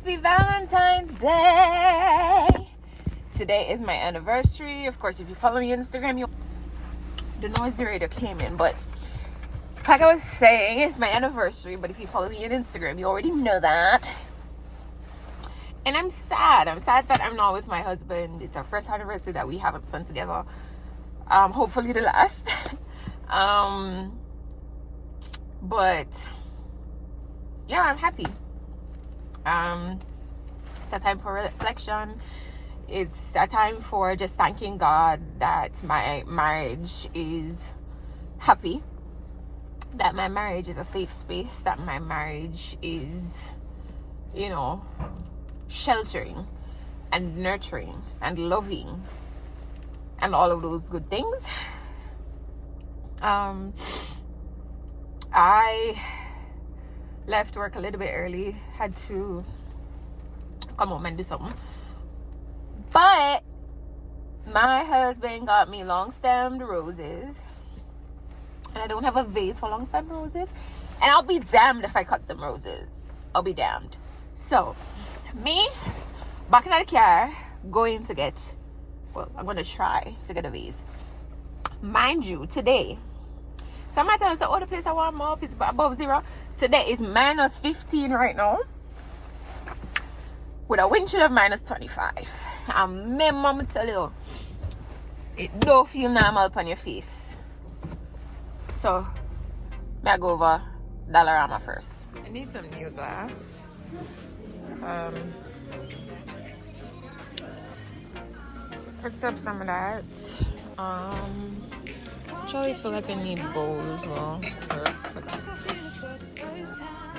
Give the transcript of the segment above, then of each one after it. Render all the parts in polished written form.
Happy Valentine's Day! Today is my anniversary. Of course, if you follow me on Instagram, you don't know the radio came in, but like I was saying, it's my anniversary. But if you follow me on Instagram, you already know that. And I'm sad. I'm sad that I'm not with my husband. It's our first anniversary that we haven't spent together. Hopefully the last. But yeah, I'm happy. It's a time for reflection. It's a time for just thanking God that my marriage is happy, that my marriage is a safe space, that my marriage is, sheltering and nurturing and loving and all of those good things. I left work a little bit early, had to come home and do something, but my husband got me long-stemmed roses, and I don't have a vase for long-stemmed roses, and I'll be damned if I cut them roses. I'll be damned. So me back in the car going to get, I'm going to try to get a vase. Mind you, today, sometimes say, the place I want more up is above zero. Today is minus 15 right now, with a wind chill of minus 25. And my mom tell you, it don't feel normal upon your face. So, I go over Dollarama first. I need some new glass. So picked up some of that. Actually feel like I need bowls as well.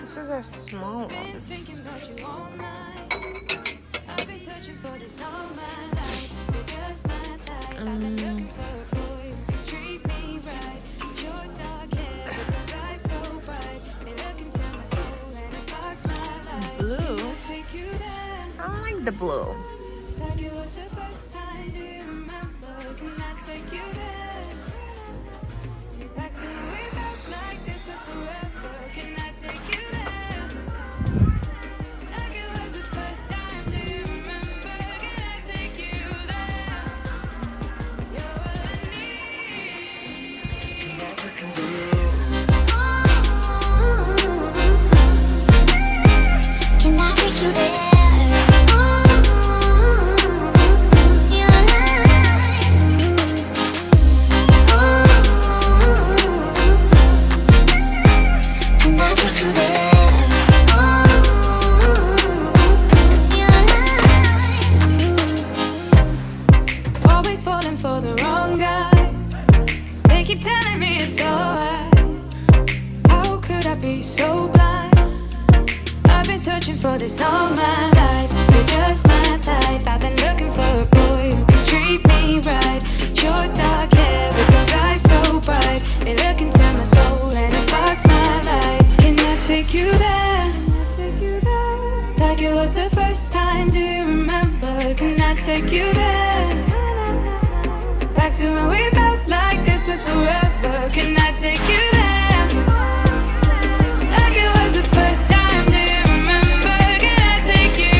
This is a small one. Blue? I don't like the blue. For this all my life, you're just my type. I've been looking for a boy who can treat me right. Your dark hair with those eyes so bright, they look into my soul and it sparks my life. Can I take you there? Like it was the first time, do you remember? Can I take you there? Back to when we felt like this was forever. Can I take you there? Like it was the first time, do you remember? Can I take you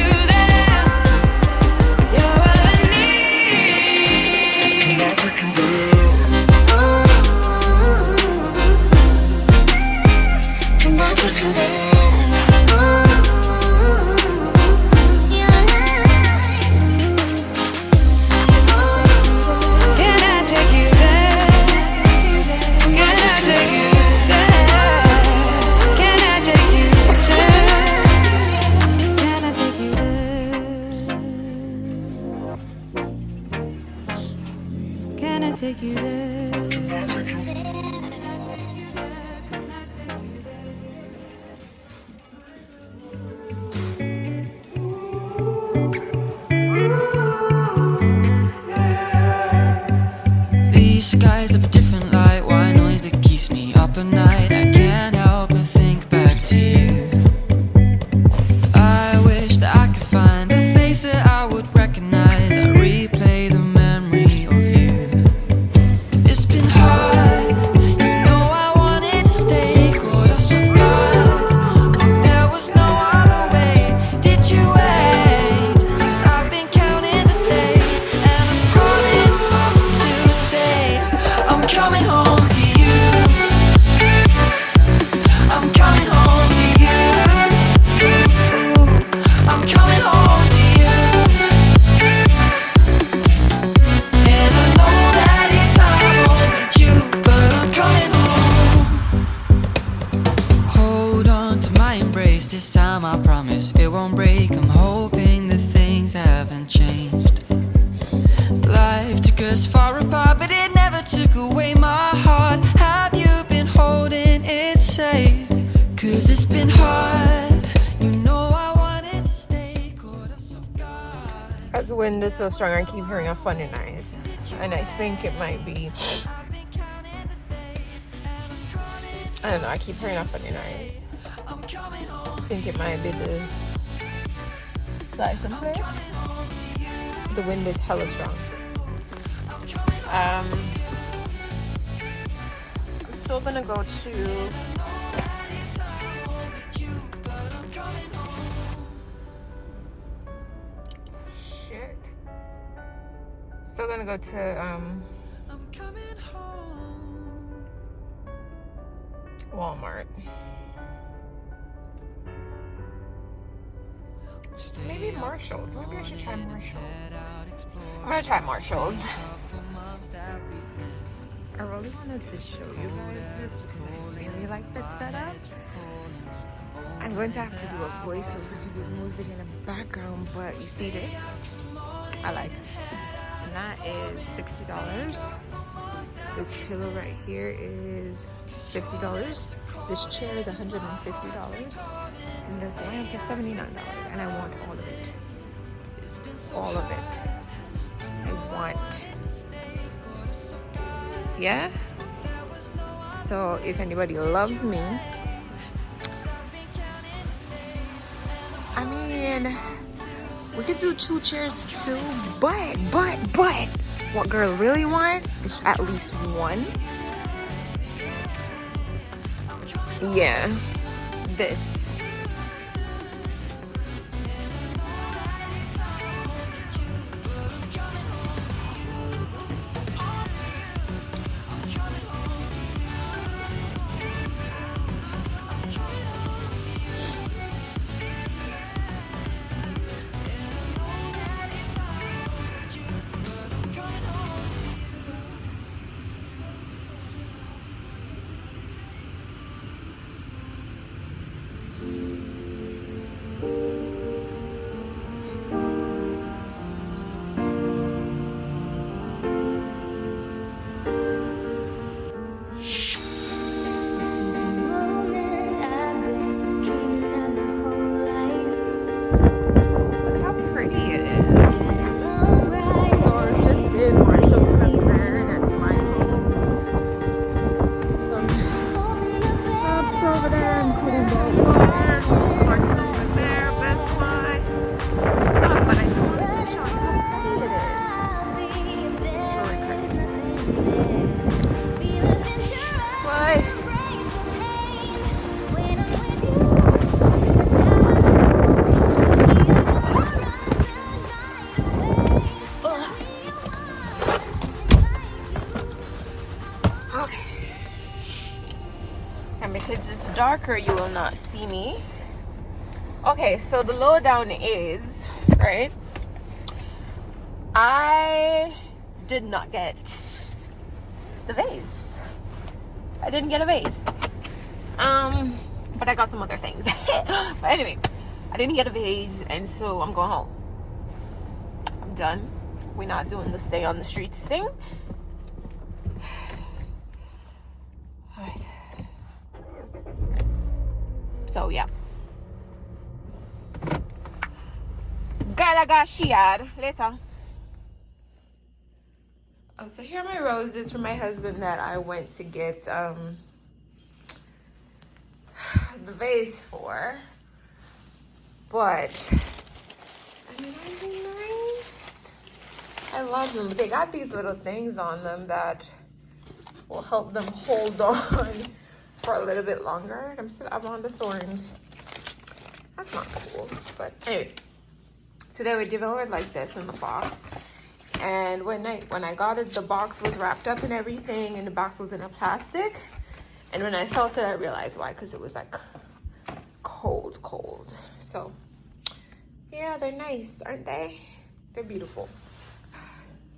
this time I promise it won't break. I'm hoping that things haven't changed. Life took us far apart, but it never took away my heart. Have you been holding it safe? 'Cause it's been hard. You know I wanted to stay caught us off guard. As the wind is so strong, I keep hearing a funny noise. And I think it might be... I don't know, I keep hearing a funny noise. I think it might be the license plate. The wind is hella strong. I'm still gonna go to... Shit. Still gonna go to Walmart. Maybe Marshalls. Maybe I should try Marshalls. I'm gonna try Marshalls. I really wanted to show you guys this because I really like this setup. I'm going to have to do a voiceover because there's music in the background, but you see this? I like it. And that is $60. This pillow right here is $50. This chair is $150. And this lamp is $79. And I want all of it. All of it. I want... Yeah? So if anybody loves me, I mean, we could do 2 chairs too, but what girl really want is at least 1. Yeah, this. Darker, you will not see me. Okay, so the lowdown is, right, I did not get the vase. I didn't get a vase, but I got some other things. But anyway, I didn't get a vase, and so I'm going home. I'm done. We're not doing the stay on the streets thing. So yeah, girl, I got sheared later. Oh, so here are my roses for my husband that I went to get the vase for. But I mean, aren't they nice? I love them, but they got these little things on them that will help them hold on for a little bit longer. I'm still up on the thorns. That's not cool. But anyway, so they were delivered like this in the box. And when I got it, the box was wrapped up and everything, and the box was in a plastic. And when I felt it, I realized why, because it was like cold. So yeah, they're nice, aren't they? They're beautiful.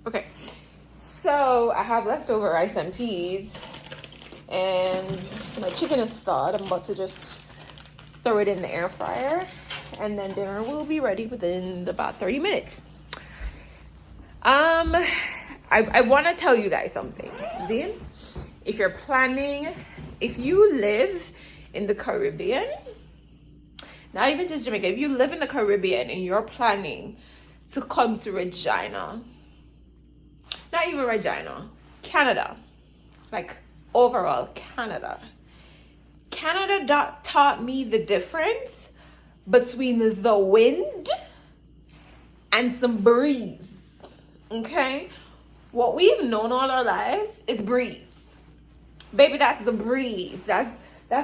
Okay, so I have leftover rice and peas. And my chicken is thawed. I'm about to just throw it in the air fryer, and then dinner will be ready within about 30 minutes. I want to tell you guys something. See, if you're planning, if you live in the Caribbean, not even just Jamaica, if you live in the Caribbean and you're planning to come to Regina, not even Regina, Canada, like overall Canada taught me the difference between the wind and some breeze. Okay, what we've known all our lives is breeze, baby. That's the breeze. That's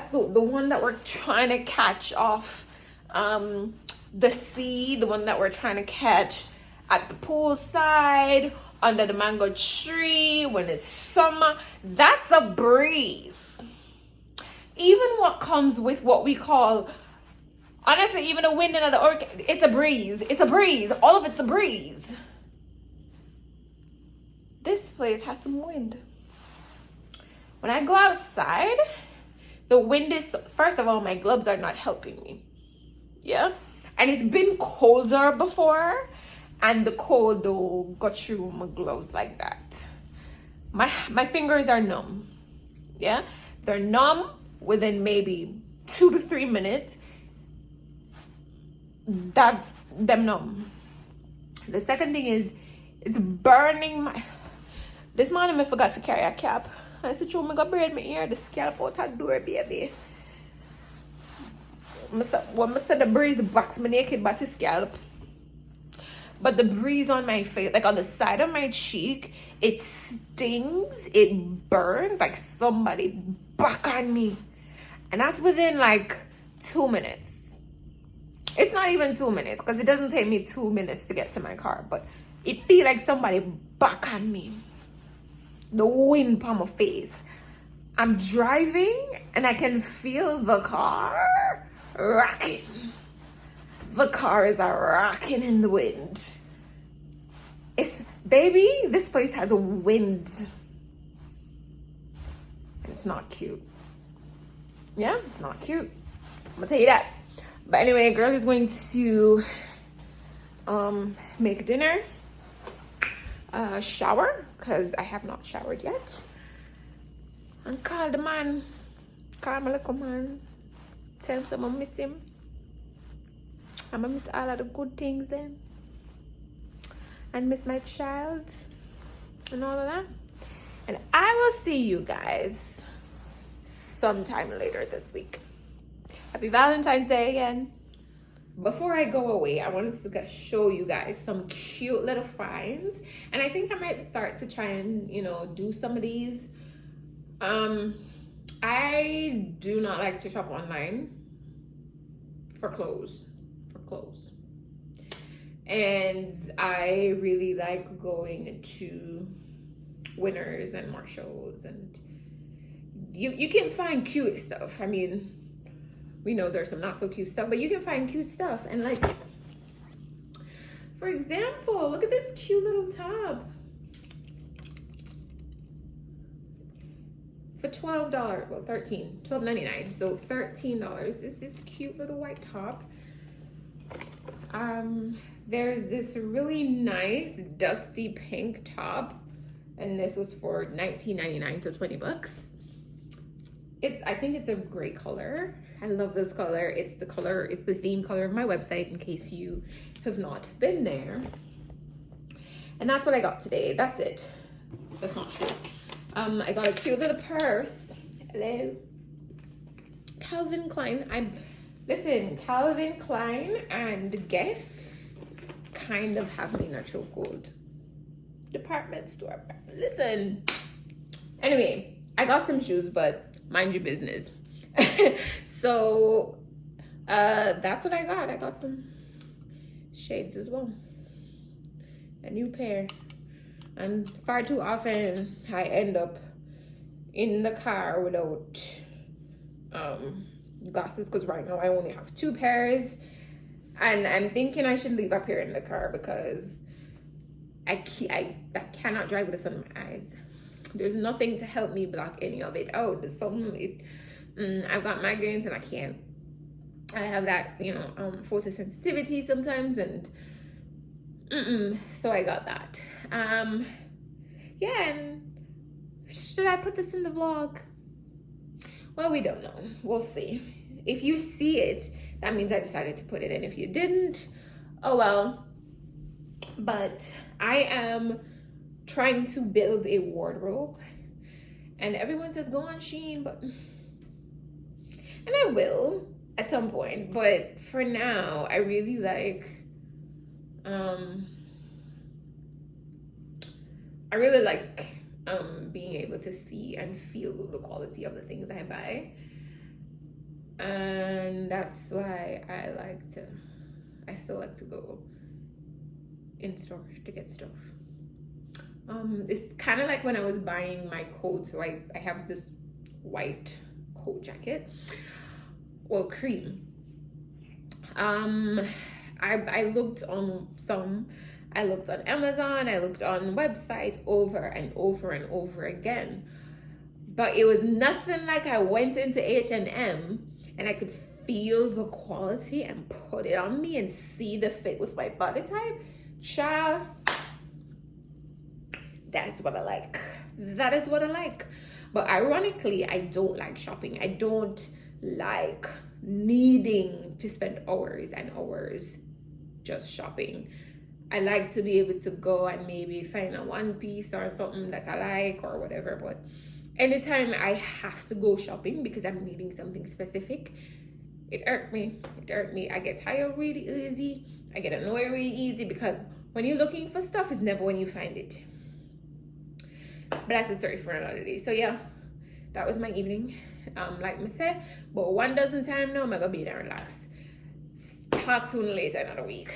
the one that we're trying to catch off the sea, the one that we're trying to catch at the poolside, under the mango tree when it's summer. That's a breeze. Even what comes with what we call, honestly, even the wind and the orchid, it's a breeze. It's a breeze. All of it's a breeze. This place has some wind. When I go outside, the wind is, first of all, my gloves are not helping me. Yeah? And it's been colder before, and the cold though got through my gloves like that. My fingers are numb. Yeah? They're numb within maybe 2 to 3 minutes. Them numb. The second thing is, it's burning my... This morning I forgot to carry a cap. I said, "True, I got braid my ear, the scalp out that door, baby." When I said the breeze box my naked body scalp, but the breeze on my face, like on the side of my cheek, it stings, it burns like somebody back on me, and that's within like 2 minutes. It's not even 2 minutes because it doesn't take me 2 minutes to get to my car, but it feels like somebody back on me. The wind on my face. I'm driving and I can feel the car rocking. The car is rocking in the wind. Baby, this place has a wind. It's not cute. Yeah, it's not cute. I'm gonna tell you that. But anyway, girl is going to make dinner. Shower, because I have not showered yet, and call the man, call my little man, tell him I'm gonna miss him. I'm gonna miss all of the good things then, and miss my child and all of that. And I will see you guys sometime later this week. Happy Valentine's Day again. Before I go away, I wanted to show you guys some cute little finds, and I think I might start to try and, do some of these. I do not like to shop online for clothes, and I really like going to Winners and Marshalls, and you can find cute stuff. I mean, we know there's some not so cute stuff, but you can find cute stuff. And like, for example, look at this cute little top for $12. Well, $12.99. So $13. It's this cute little white top. There's this really nice dusty pink top, and this was for $19.99, so $20. I think it's a great color. I love this color. It's the theme color of my website, in case you have not been there. And that's what I got today. That's it. That's not true. I got a cute little purse. Hello. Calvin Klein. Calvin Klein and Guess kind of have me in a chokehold. Department store. Listen. Anyway, I got some shoes, but mind your business. So that's what I got. I got some shades as well, a new pair. And far too often I end up in the car without glasses, because right now I only have 2 pairs, and I'm thinking I should leave a pair in the car because I cannot drive with the sun in my eyes. There's nothing to help me block any of it out. I've got migraines and I can't I have that, photosensitivity sometimes, and so I got that. Yeah, and should I put this in the vlog? Well, we don't know. We'll see. If you see it, that means I decided to put it in. If you didn't, oh well. But I am trying to build a wardrobe, and everyone says go on Shein, and I will at some point, but for now I really like being able to see and feel the quality of the things I buy, and that's why I still like to go in store to get stuff. It's kind of like when I was buying my coat. So I have this white coat jacket, well, cream. I looked on I looked on Amazon, I looked on websites over and over and over again, but it was nothing like I went into H&M and I could feel the quality and put it on me and see the fit with my body type. Child, that's what I like. That is what I like. But ironically, I don't like shopping. I don't like needing to spend hours and hours just shopping. I like to be able to go and maybe find a one piece or something that I like or whatever. But anytime I have to go shopping because I'm needing something specific, it irked me. I get tired really easy. I get annoyed really easy, because when you're looking for stuff, it's never when you find it. But that's a story for another day. So yeah, that was my evening. Like I said, but 1 dozen time now, I'm gonna be there and relax. Talk to you later another week.